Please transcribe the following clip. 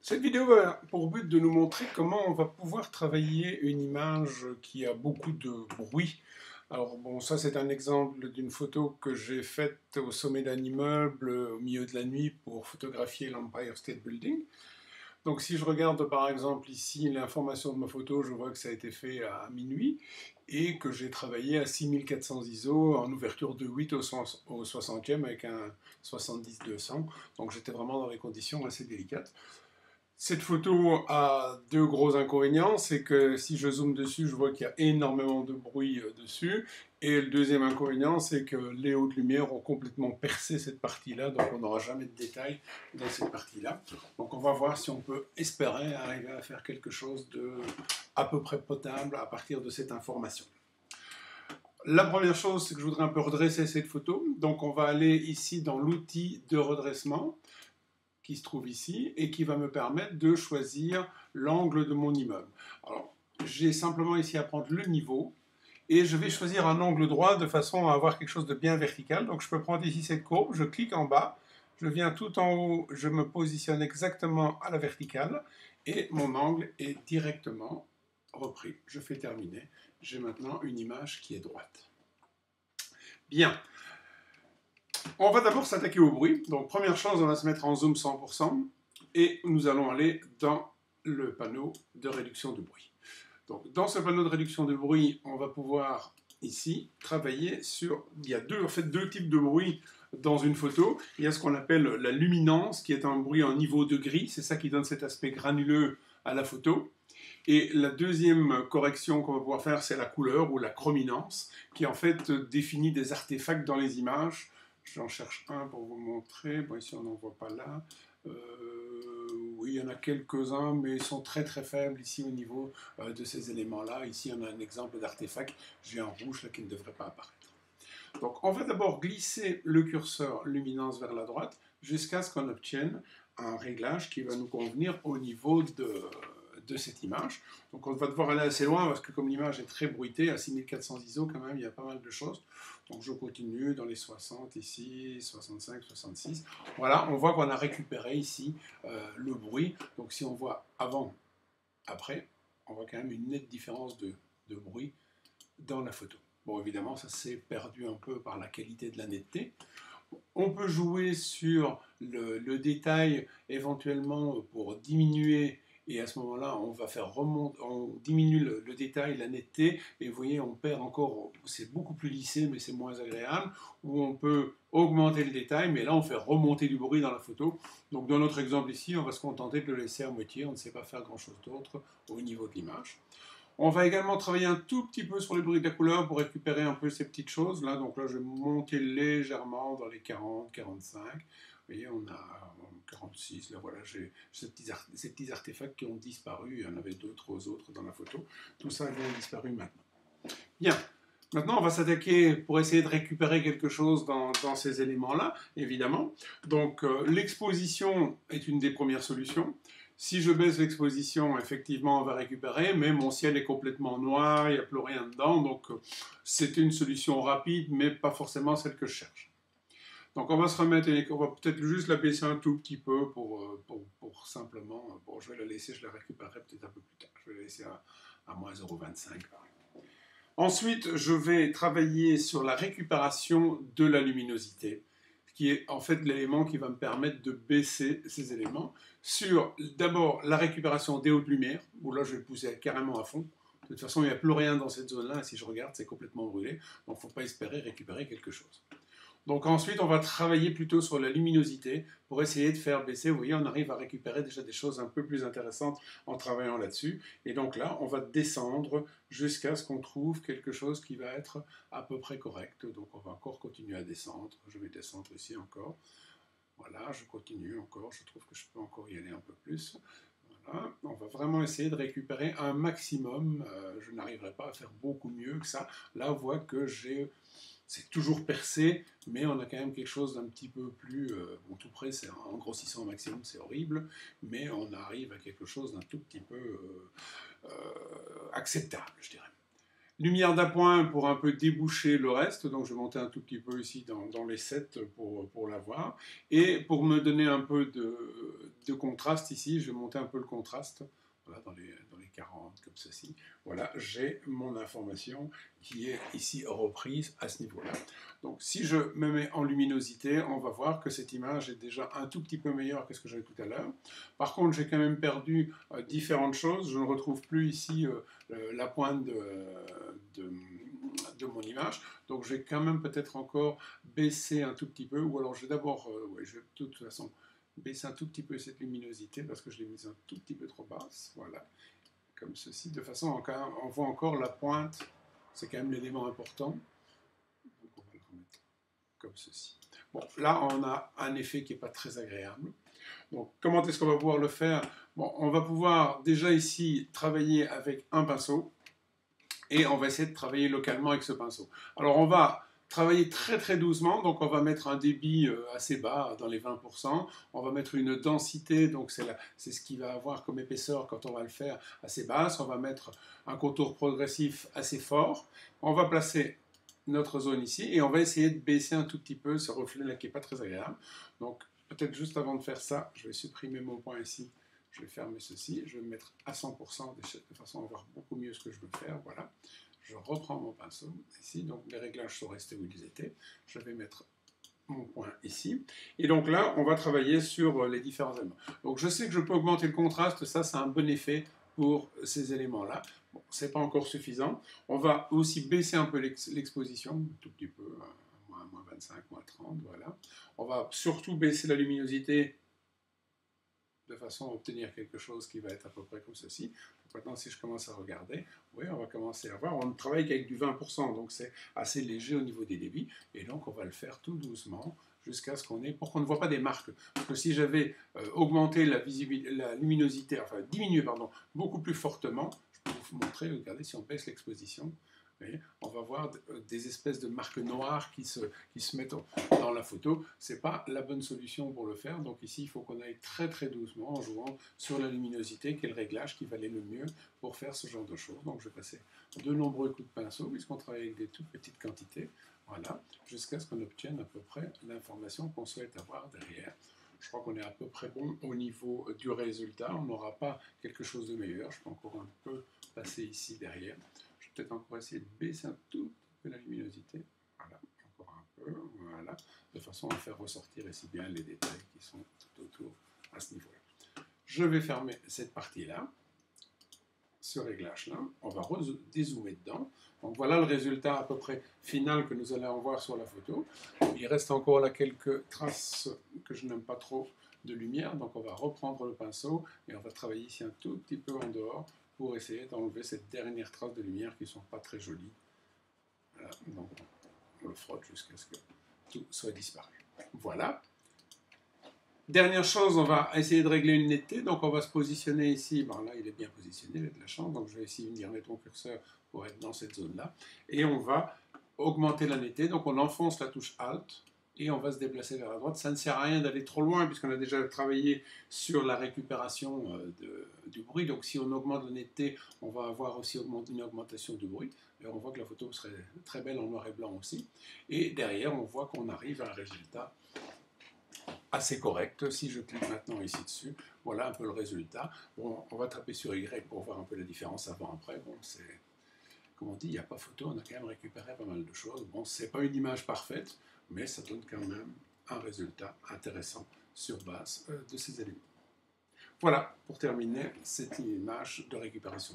Cette vidéo a pour but de nous montrer comment on va pouvoir travailler une image qui a beaucoup de bruit. Alors bon, ça c'est un exemple d'une photo que j'ai faite au sommet d'un immeuble au milieu de la nuit pour photographier l'Empire State Building. Donc si je regarde par exemple ici l'information de ma photo, je vois que ça a été fait à minuit et que j'ai travaillé à 6400 ISO en ouverture de 8 au 60e avec un 70-200. Donc j'étais vraiment dans des conditions assez délicates. Cette photo a deux gros inconvénients, c'est que si je zoome dessus, je vois qu'il y a énormément de bruit dessus. Et le deuxième inconvénient, c'est que les hautes lumières ont complètement percé cette partie-là, donc on n'aura jamais de détails dans cette partie-là. Donc on va voir si on peut espérer arriver à faire quelque chose de à peu près potable à partir de cette information. La première chose, c'est que je voudrais un peu redresser cette photo. Donc on va aller ici dans l'outil de redressement qui se trouve ici et qui va me permettre de choisir l'angle de mon immeuble. Alors, j'ai simplement ici à prendre le niveau et je vais choisir un angle droit de façon à avoir quelque chose de bien vertical. Donc, je peux prendre ici cette courbe, je clique en bas, je viens tout en haut, je me positionne exactement à la verticale et mon angle est directement repris. Je fais terminer. J'ai maintenant une image qui est droite. Bien. On va d'abord s'attaquer au bruit. Donc, première chose, on va se mettre en zoom 100% et nous allons aller dans le panneau de réduction de bruit. Donc, dans ce panneau de réduction de bruit, on va pouvoir ici travailler sur... Il y a deux types de bruit dans une photo. Il y a ce qu'on appelle la luminance, qui est un bruit en niveau de gris. C'est ça qui donne cet aspect granuleux à la photo. Et la deuxième correction qu'on va pouvoir faire, c'est la couleur ou la chrominance, qui en fait définit des artefacts dans les images. J'en cherche un pour vous montrer. Bon, ici, on n'en voit pas là. Oui, il y en a quelques-uns, mais ils sont très très faibles ici au niveau de ces éléments-là. Ici, on a un exemple d'artefact. J'ai un rouge là qui ne devrait pas apparaître. Donc, on va d'abord glisser le curseur luminance vers la droite jusqu'à ce qu'on obtienne un réglage qui va nous convenir au niveau de cette image. Donc on va devoir aller assez loin parce que comme l'image est très bruitée, à 6400 ISO quand même, il y a pas mal de choses. Donc je continue dans les 60 ici, 65, 66. Voilà, on voit qu'on a récupéré ici le bruit. Donc si on voit avant, après, on voit quand même une nette différence de bruit dans la photo. Bon, évidemment, ça s'est perdu un peu par la qualité de la netteté. On peut jouer sur le détail éventuellement pour diminuer, et à ce moment-là, on va faire remonter, on diminue le détail, la netteté, et vous voyez, on perd encore, c'est beaucoup plus lissé, mais c'est moins agréable, ou on peut augmenter le détail, mais là, on fait remonter du bruit dans la photo. Donc, dans notre exemple ici, on va se contenter de le laisser à moitié, on ne sait pas faire grand-chose d'autre au niveau de l'image. On va également travailler un tout petit peu sur le bruit de la couleur pour récupérer un peu ces petites choses. Là, donc là, je vais monter légèrement dans les 40, 45. Vous voyez, on a 46. Là, voilà, j'ai ces petits artefacts qui ont disparu. Il y en avait d'autres autres dans la photo. Tout ça vient disparu maintenant. Bien. Maintenant, on va s'attaquer pour essayer de récupérer quelque chose dans ces éléments-là, évidemment. Donc, l'exposition est une des premières solutions. Si je baisse l'exposition, effectivement, on va récupérer, mais mon ciel est complètement noir, il n'y a plus rien dedans, donc c'était une solution rapide, mais pas forcément celle que je cherche. Donc on va se remettre, on va peut-être juste la baisser un tout petit peu pour simplement, bon, je vais la laisser, je la récupérerai peut-être un peu plus tard, je vais la laisser à moins 0,25 par exemple. Ensuite, je vais travailler sur la récupération de la luminosité, qui est en fait l'élément qui va me permettre de baisser ces éléments, sur d'abord la récupération des hautes lumières, où là je vais pousser carrément à fond. De toute façon, il n'y a plus rien dans cette zone-là, et si je regarde, c'est complètement brûlé, donc il ne faut pas espérer récupérer quelque chose. Donc ensuite, on va travailler plutôt sur la luminosité pour essayer de faire baisser. Vous voyez, on arrive à récupérer déjà des choses un peu plus intéressantes en travaillant là-dessus. Et donc là, on va descendre jusqu'à ce qu'on trouve quelque chose qui va être à peu près correct. Donc on va encore continuer à descendre. Je vais descendre ici encore. Voilà, je continue encore. Je trouve que je peux encore y aller un peu plus. Voilà. On va vraiment essayer de récupérer un maximum. Je n'arriverai pas à faire beaucoup mieux que ça. Là, on voit que c'est toujours percé, mais on a quand même quelque chose d'un petit peu plus... bon, tout près, c'est en grossissant au maximum, c'est horrible, mais on arrive à quelque chose d'un tout petit peu acceptable, je dirais. Lumière d'appoint pour un peu déboucher le reste, donc je vais monter un tout petit peu ici dans les 7 pour l'avoir. Et pour me donner un peu de contraste ici. Je vais monter un peu le contraste. Voilà, dans les 40, comme ceci. Voilà, j'ai mon information qui est ici reprise à ce niveau-là. Donc, si je me mets en luminosité, on va voir que cette image est déjà un tout petit peu meilleure que ce que j'avais tout à l'heure. Par contre, j'ai quand même perdu différentes choses. Je ne retrouve plus ici la pointe de mon image. Donc, je vais quand même peut-être encore baisser un tout petit peu. Ou alors, je vais d'abord, ouais, je vais de toute façon baisser un tout petit peu cette luminosité parce que je l'ai mise un tout petit peu trop basse, voilà, comme ceci, de façon à on voit encore la pointe, c'est quand même l'élément important, donc on va le remettre comme ceci. Bon, là on a un effet qui n'est pas très agréable, donc comment est-ce qu'on va pouvoir le faire? Bon, on va pouvoir déjà ici travailler avec un pinceau, et on va essayer de travailler localement avec ce pinceau. Alors on va travailler très très doucement, donc on va mettre un débit assez bas, dans les 20%, on va mettre une densité, donc c'est ce qui va avoir comme épaisseur quand on va le faire, assez basse, on va mettre un contour progressif assez fort, on va placer notre zone ici, et on va essayer de baisser un tout petit peu ce reflet-là qui n'est pas très agréable. Donc peut-être juste avant de faire ça, je vais supprimer mon point ici, je vais fermer ceci, je vais me mettre à 100% de façon à voir beaucoup mieux ce que je veux faire, voilà. Je reprends mon pinceau ici, donc les réglages sont restés où ils étaient. Je vais mettre mon point ici. Et donc là, on va travailler sur les différents éléments. Donc je sais que je peux augmenter le contraste, ça c'est un bon effet pour ces éléments-là. Bon, ce n'est pas encore suffisant. On va aussi baisser un peu l'exposition, un tout petit peu, moins 25, moins 30, voilà. On va surtout baisser la luminosité de façon à obtenir quelque chose qui va être à peu près comme ceci. Maintenant, si je commence à regarder, oui, on va commencer à voir, on travaille avec du 20%, donc c'est assez léger au niveau des débits, et donc on va le faire tout doucement, jusqu'à ce qu'on ait, pour qu'on ne voit pas des marques. Parce que si j'avais augmenté la luminosité, enfin diminué, pardon, beaucoup plus fortement, je peux vous montrer, regardez, si on baisse l'exposition, on va voir des espèces de marques noires qui se mettent dans la photo. Ce n'est pas la bonne solution pour le faire. Donc ici, il faut qu'on aille très très doucement en jouant sur la luminosité, qui est le réglage qui va aller le mieux pour faire ce genre de choses. Donc je vais passer de nombreux coups de pinceau, puisqu'on travaille avec des toutes petites quantités. Voilà, jusqu'à ce qu'on obtienne à peu près l'information qu'on souhaite avoir derrière. Je crois qu'on est à peu près bon au niveau du résultat. On n'aura pas quelque chose de meilleur. Je peux encore un peu passer ici derrière. Peut-être encore essayer de baisser un tout peu la luminosité, voilà, encore un peu, voilà, de façon à faire ressortir ici bien les détails qui sont tout autour à ce niveau-là. Je vais fermer cette partie-là, ce réglage-là, on va dézoomer dedans. Donc voilà le résultat à peu près final que nous allons voir sur la photo. Il reste encore là quelques traces que je n'aime pas trop de lumière, donc on va reprendre le pinceau et on va travailler ici un tout petit peu en dehors pour essayer d'enlever cette dernière trace de lumière qui ne sont pas très jolies. Voilà, donc on le frotte jusqu'à ce que tout soit disparu. Voilà. Dernière chose, on va essayer de régler une netteté, donc on va se positionner ici, bon là il est bien positionné, j'ai de la chance, donc je vais essayer de venir mettre mon curseur pour être dans cette zone-là, et on va augmenter la netteté, donc on enfonce la touche Alt, et on va se déplacer vers la droite. Ça ne sert à rien d'aller trop loin, puisqu'on a déjà travaillé sur la récupération du bruit, donc si on augmente la netteté, on va avoir aussi une augmentation du bruit, et on voit que la photo serait très belle en noir et blanc aussi, et derrière on voit qu'on arrive à un résultat assez correct. Si je clique maintenant ici dessus, voilà un peu le résultat. Bon, on va taper sur Y pour voir un peu la différence avant-après. Bon, c'est, comme on dit, il n'y a pas photo, on a quand même récupéré pas mal de choses. Bon, c'est pas une image parfaite, mais ça donne quand même un résultat intéressant sur base de ces éléments. Voilà, pour terminer, cette image de récupération.